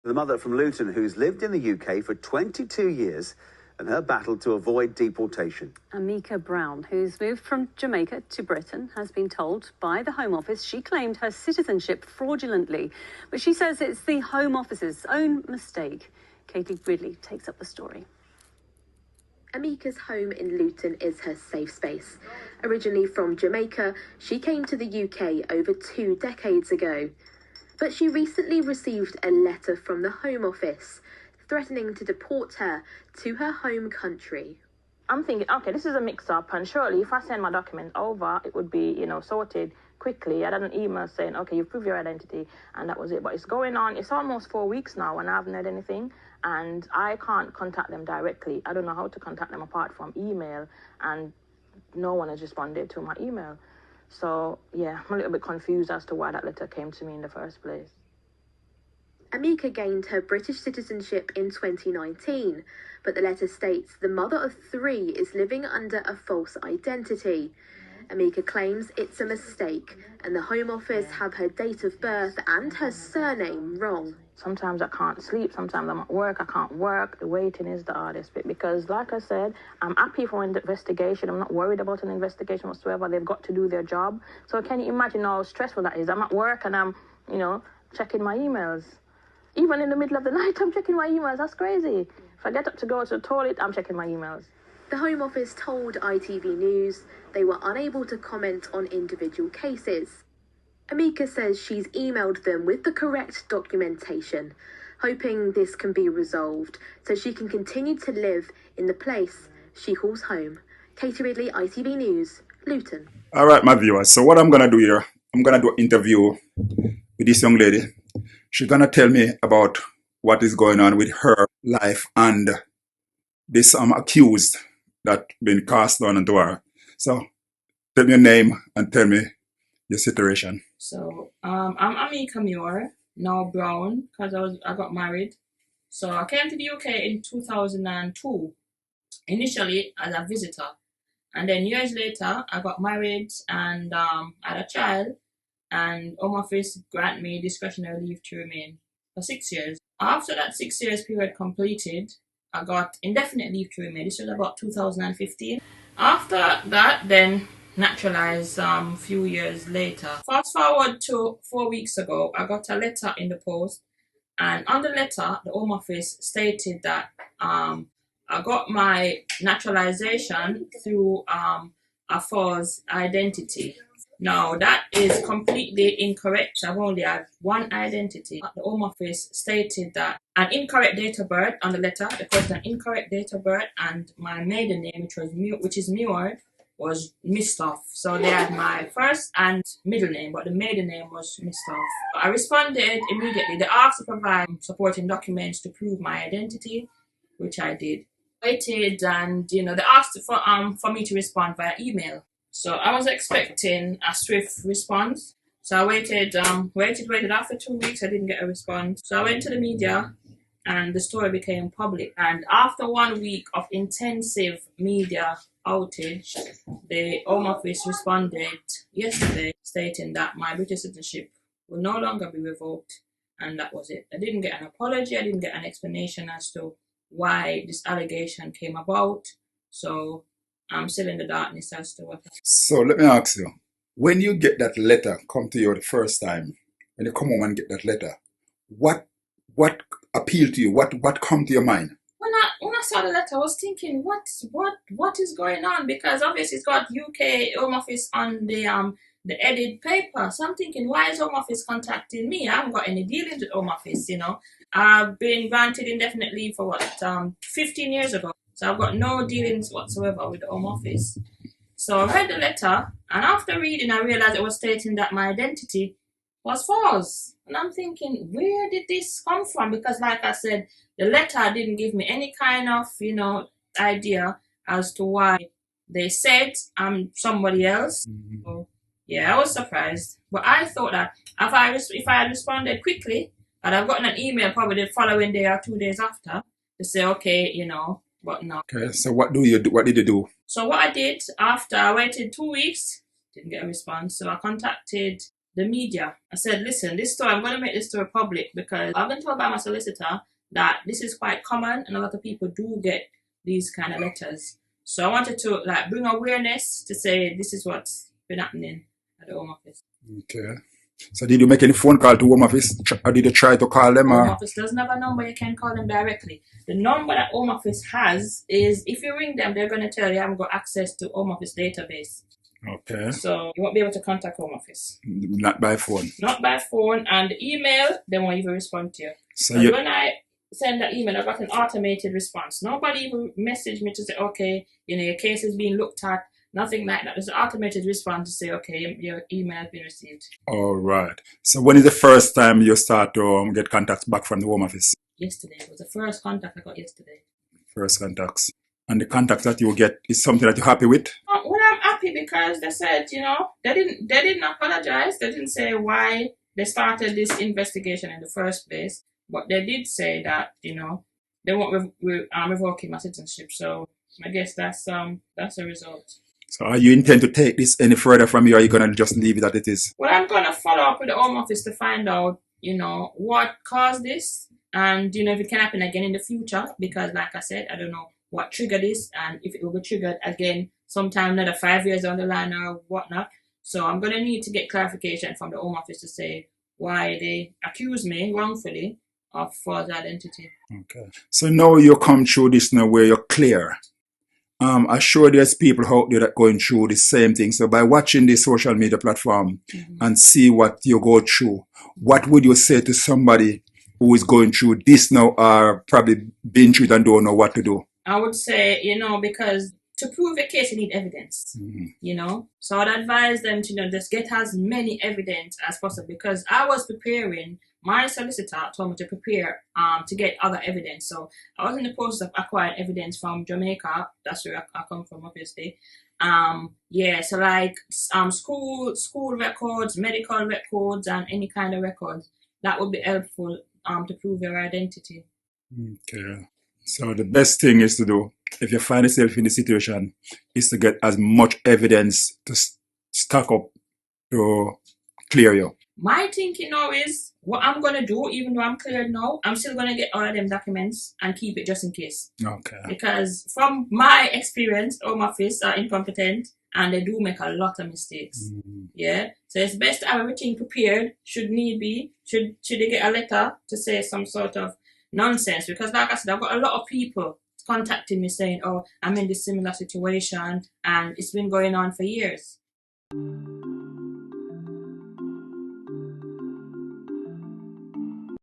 The mother from Luton who's lived in the UK for 22 years and her battle to avoid deportation. Amika Brown, who's moved from Jamaica to Britain, has been told by the Home Office she claimed her citizenship fraudulently. But she says it's the Home Office's own mistake. Katie Ridley takes up the story. Amika's home in Luton is her safe space. Originally from Jamaica, she came to the UK over 2 decades ago. But she recently received a letter from the Home Office threatening to deport her to her home country. I'm thinking, okay, this is a mix-up, and surely if I send my documents over, it would be, sorted quickly. I had an email saying, okay, you've proved your identity, and that was it. But it's going on, it's almost 4 weeks now, and I haven't heard anything, and I can't contact them directly. I don't know how to contact them apart from email, and no one has responded to my email. So, yeah, I'm a little bit confused as to why that letter came to me in the first place. Amika gained her British citizenship in 2019, but the letter states the mother of 3 is living under a false identity. Amika claims it's a mistake, and the Home Office have her date of birth and her surname wrong. Sometimes I can't sleep, sometimes I'm at work, I can't work. The waiting is the hardest bit because, like I said, I'm happy for an investigation. I'm not worried about an investigation whatsoever. They've got to do their job. So can you imagine how stressful that is? I'm at work and I'm, checking my emails. Even in the middle of the night, I'm checking my emails. That's crazy. If I get up to go to the toilet, I'm checking my emails. The Home Office told ITV News they were unable to comment on individual cases. Amika says she's emailed them with the correct documentation, hoping this can be resolved so she can continue to live in the place she calls home. Katie Ridley, ITV News, Luton. All right, my viewers. So what I'm going to do here, I'm going to do an interview with this young lady. She's going to tell me about what is going on with her life and this accused that been cast on into her. So tell me your name and tell me your situation. So I'm Amika Muir, now Brown, because I got married. So I came to the UK in 2002, initially as a visitor. And then years later, I got married and had a child. And Home Office grant me discretionary leave to remain for 6 years. After that 6 years period completed, I got indefinite leave to remain. This was about 2015. After that, then naturalized a few years later. Fast forward to 4 weeks ago, I got a letter in the post, and on the letter, the Home Office stated that I got my naturalization through a false identity. Now, that is completely incorrect. I've only had one identity. The Home Office stated that an incorrect date of birth on the letter, because an incorrect date of birth and my maiden name, which is Muir, was missed off. So they had my first and middle name, but the maiden name was missed off. I responded immediately. They asked to provide supporting documents to prove my identity, which I did. Waited and, they asked for me to respond via email. So I was expecting a swift response. So I waited. After 2 weeks, I didn't get a response. So I went to the media and the story became public. And after 1 week of intensive media outage, the Home Office responded yesterday stating that my British citizenship will no longer be revoked. And that was it. I didn't get an apology. I didn't get an explanation as to why this allegation came about. So I'm still in the darkness as to what happened. So let me ask you, when you get that letter come to you the first time, when you come home and get that letter, what appealed to you? What come to your mind? When I saw the letter, I was thinking, what is going on? Because obviously it's got UK Home Office on the edit paper. So I'm thinking, why is Home Office contacting me? I haven't got any dealings with Home Office, I've been granted indefinite leave for 15 years ago. So I've got no dealings whatsoever with the Home Office. So I read the letter, and after reading, I realized it was stating that my identity was false. And I'm thinking, where did this come from? Because like I said, the letter didn't give me any kind of, idea as to why they said I'm somebody else. Mm-hmm. So, yeah, I was surprised. But I thought that if I had responded quickly, I'd have gotten an email probably the following day or 2 days after to say, okay, but no. Okay, so what did you do? So what I did after I waited 2 weeks, didn't get a response. So I contacted the media. I said, listen, this story, I'm going to make this story public because I've been told by my solicitor that this is quite common and a lot of people do get these kind of letters. So I wanted to like bring awareness to say this is what's been happening at the Home Office. Okay. So did you make any phone call to Home Office, or did you try to call them? Home Office doesn't have a number, you can call them directly. The number that Home Office has is, if you ring them, they're going to tell you haven't got access to Home Office database. Okay. So you won't be able to contact Home Office. Not by phone. Not by phone, and email, they won't even respond to you. So when I send that email, I got an automated response. Nobody even messaged me to say, okay, your case is being looked at. Nothing like that. There's an automated response to say, okay, your email has been received. All right. So when is the first time you start to get contacts back from the Home Office? Yesterday. It was the first contact I got yesterday. First contacts. And the contacts that you get is something that you're happy with? Well, I'm happy because they said, they didn't apologize. They didn't say why they started this investigation in the first place. But they did say that, they won't revoke my citizenship. So I guess that's a result. So are you intend to take this any further from here, or are you going to just leave it as it is? Well, I'm going to follow up with the Home Office to find out, what caused this. And, if it can happen again in the future. Because, like I said, I don't know what triggered this. And if it will be triggered again sometime another 5 years down the line or whatnot. So I'm going to need to get clarification from the Home Office to say why they accuse me wrongfully of false identity. Okay. So now you come through this now where you're clear. I'm sure there's people out there that going through the same thing. So by watching this social media platform and see what you go through, what would you say to somebody who is going through this now or probably been through it and don't know what to do? I would say, because to prove a case, you need evidence, So I'd advise them to, just get as many evidence as possible because I was preparing. My solicitor told me to prepare to get other evidence. So I was in the process of acquiring evidence from Jamaica. That's where I come from, obviously. So like school records, medical records, and any kind of records. That would be helpful to prove your identity. Okay. So the best thing is to do, if you find yourself in the situation, is to get as much evidence to stack up to clear you. My thinking now is what I'm going to do, even though I'm cleared now, I'm still going to get all of them documents and keep it just in case. Okay. Because from my experience, Home Office are incompetent and they do make a lot of mistakes. Yeah. So it's best to have everything prepared, should need be, should they get a letter to say some sort of nonsense. Because like I said, I've got a lot of people contacting me saying, oh, I'm in this similar situation and it's been going on for years.